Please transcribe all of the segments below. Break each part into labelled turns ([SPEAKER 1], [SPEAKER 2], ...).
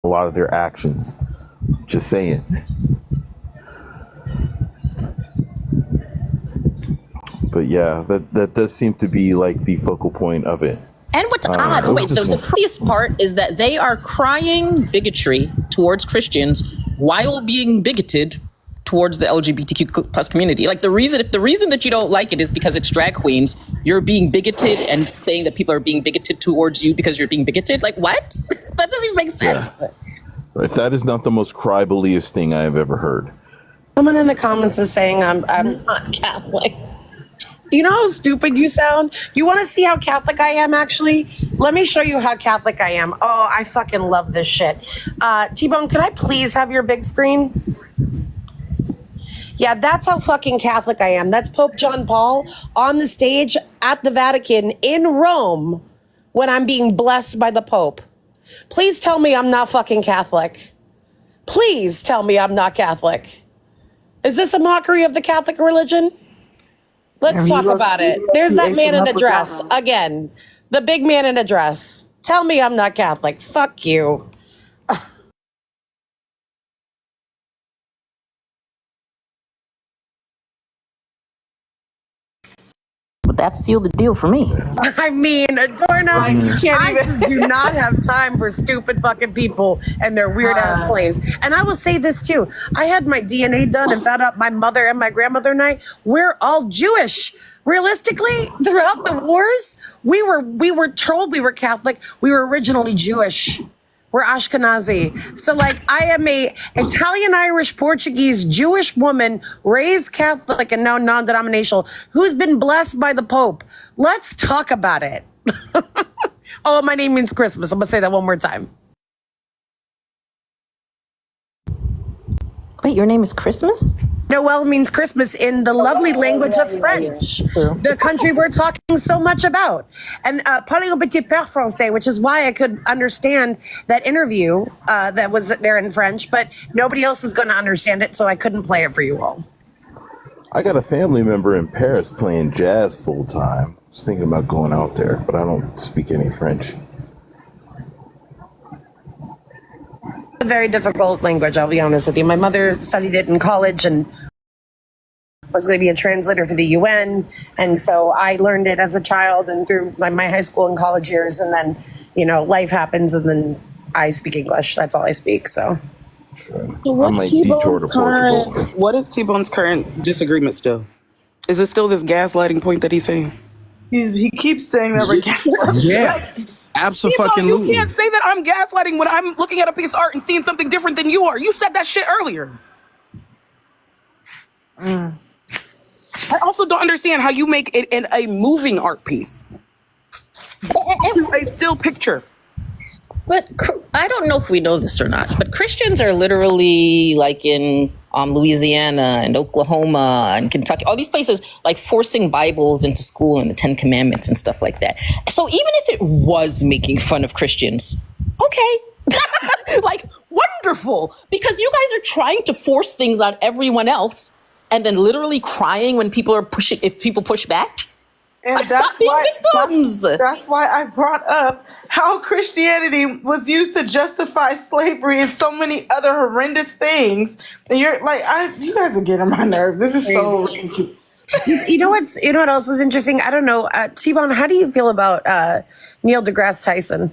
[SPEAKER 1] a lot of their actions. Just saying. But yeah, that does seem to be like the focal point of it.
[SPEAKER 2] And what's odd, wait, the craziest part is that they are crying bigotry towards Christians while being bigoted towards the LGBTQ plus community. Like the reason that you don't like it is because it's drag queens, you're being bigoted and saying that people are being bigoted towards you because you're being bigoted. Like what? That doesn't even make sense.
[SPEAKER 1] Yeah. Right, that is not the most cry-bulliest thing I have ever heard.
[SPEAKER 3] Someone in the comments is saying I'm not Catholic. You know how stupid you sound? You want to see how Catholic I am, actually? Let me show you how Catholic I am. Oh, I fucking love this shit. T-Bone, could I please have your big screen? Yeah, that's how fucking Catholic I am. That's Pope John Paul on the stage at the Vatican in Rome when I'm being blessed by the Pope. Please tell me I'm not fucking Catholic. Please tell me I'm not Catholic. Is this a mockery of the Catholic religion? Let's talk about it. There's that man in a dress. Again, the big man in a dress. Tell me I'm not Catholic. Fuck you.
[SPEAKER 2] But that sealed the deal for me.
[SPEAKER 3] I mean, Adorno, I just do not have time for stupid fucking people and their weird ass claims. And I will say this too. I had my DNA done and found out my mother and my grandmother and I, we're all Jewish. Realistically, throughout the wars, we were told we were Catholic. We were originally Jewish. We're Ashkenazi. So like I am a Italian, Irish, Portuguese, Jewish woman raised Catholic and now non-denominational who's been blessed by the Pope. Let's talk about it. Oh, my name means Christmas. I'm gonna say that one more time.
[SPEAKER 2] Wait, your name is Christmas?
[SPEAKER 3] Noel means Christmas in the lovely language of French, the country we're talking so much about. And parlez un petit peu français, which is why I could understand that interview that was there in French, but nobody else is going to understand it, so I couldn't play it for you all.
[SPEAKER 1] I got a family member in Paris playing jazz full time. I was thinking about going out there, but I don't speak any French.
[SPEAKER 3] A very difficult language, I'll be honest with you. My mother studied it in college and was going to be a translator for the UN. And so I learned it as a child and through my high school and college years. And then, you know, life happens and then I speak English. That's all I speak. So.
[SPEAKER 1] Sure. I might detour to Portugal.
[SPEAKER 4] What is T-Bone's current disagreement still? Is it still this gaslighting point that he's saying?
[SPEAKER 5] He keeps saying that we're gaslighting.
[SPEAKER 6] Yeah. Absolutely.
[SPEAKER 4] You can't say that I'm gaslighting when I'm looking at a piece of art and seeing something different than you are. You said that shit earlier. I also don't understand how you make it in a moving art piece. A still picture.
[SPEAKER 2] But I don't know if we know this or not, but Christians are literally like in Louisiana and Oklahoma and Kentucky, all these places, like forcing Bibles into school and the 10 Commandments and stuff like that. So even if it was making fun of Christians, okay, like wonderful, because you guys are trying to force things on everyone else and then literally crying when people are if people push back.
[SPEAKER 5] And
[SPEAKER 2] like, stop being victims.
[SPEAKER 5] That's why I brought up how Christianity was used to justify slavery and so many other horrendous things. And you're like, you guys are getting on my nerves. This is so ridiculous.
[SPEAKER 3] You know what else is interesting? I don't know. T-Bone, how do you feel about Neil deGrasse Tyson?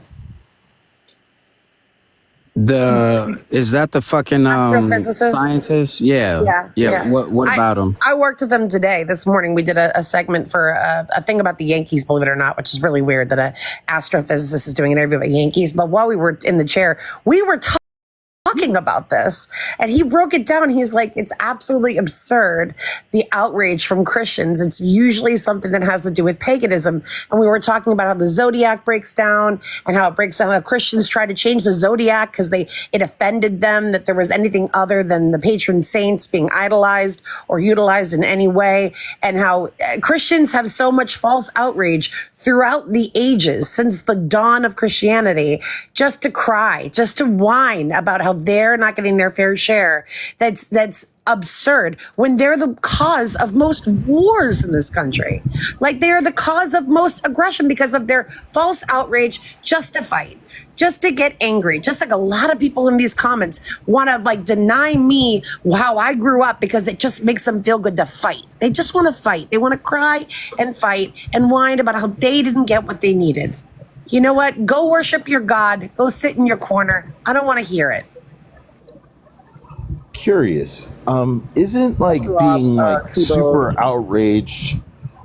[SPEAKER 6] Is that the fucking
[SPEAKER 3] astrophysicist?
[SPEAKER 6] Scientist? Yeah. What about him?
[SPEAKER 3] I worked with him today. This morning we did a segment for a thing about the Yankees, believe it or not, which is really weird that an astrophysicist is doing an interview about Yankees. But while we were in the chair, we were talking about this and he broke it down. He's like, it's absolutely absurd, the outrage from Christians. It's usually something that has to do with paganism. And we were talking about how the zodiac breaks down and how it breaks down, how Christians try to change the zodiac because it offended them that there was anything other than the patron saints being idolized or utilized in any way, and how Christians have so much false outrage throughout the ages since the dawn of Christianity, just to cry, just to whine about how they're not getting their fair share. That's absurd when they're the cause of most wars in this country. Like they are the cause of most aggression because of their false outrage justified, just to get angry. Just like a lot of people in these comments want to like deny me how I grew up because it just makes them feel good to fight. They just want to fight. They want to cry and fight and whine about how they didn't get what they needed. You know what? Go worship your God. Go sit in your corner. I don't want to hear it.
[SPEAKER 1] Curious. Isn't like being like super outraged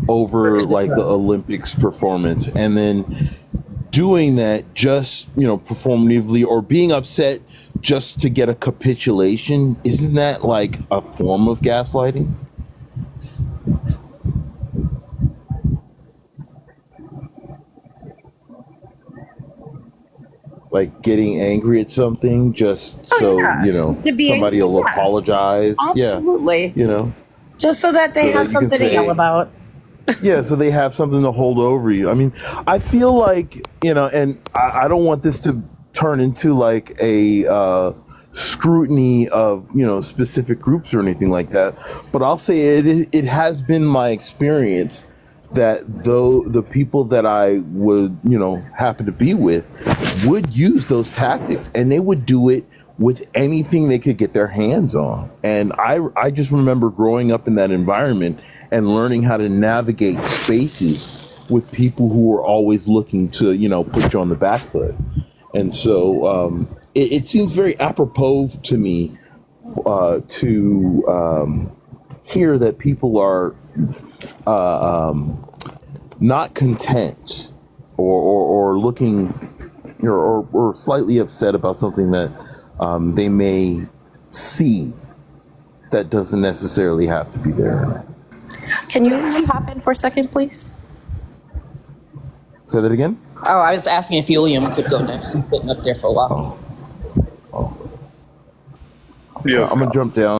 [SPEAKER 1] over like the Olympics performance and then doing that just, you know, performatively, or being upset just to get a capitulation, isn't that like a form of gaslighting? Like getting angry at something just so, you know,
[SPEAKER 3] To be
[SPEAKER 1] somebody will
[SPEAKER 3] angry, yeah.
[SPEAKER 1] apologize.
[SPEAKER 3] Absolutely.
[SPEAKER 1] Yeah. You know,
[SPEAKER 3] Just so that they
[SPEAKER 1] so
[SPEAKER 3] have
[SPEAKER 1] that you can
[SPEAKER 3] something to
[SPEAKER 1] say,
[SPEAKER 3] yell about.
[SPEAKER 1] yeah, so they have something to hold over you. I mean, I feel like, you know, and I don't want this to turn into like a scrutiny of, you know, specific groups or anything like that, but I'll say it has been my experience that though the people that I would, you know, happen to be with would use those tactics, and they would do it with anything they could get their hands on. And I just remember growing up in that environment and learning how to navigate spaces with people who were always looking to, you know, put you on the back foot. And so it seems very apropos to me to hear that people are not content or looking or slightly upset about something that they may see that doesn't necessarily have to be there.
[SPEAKER 2] Can you hop in for a second, please?
[SPEAKER 1] Say that again?
[SPEAKER 2] Oh, I was asking if William could go next. He's sitting up there for a while.
[SPEAKER 1] I'm gonna jump down.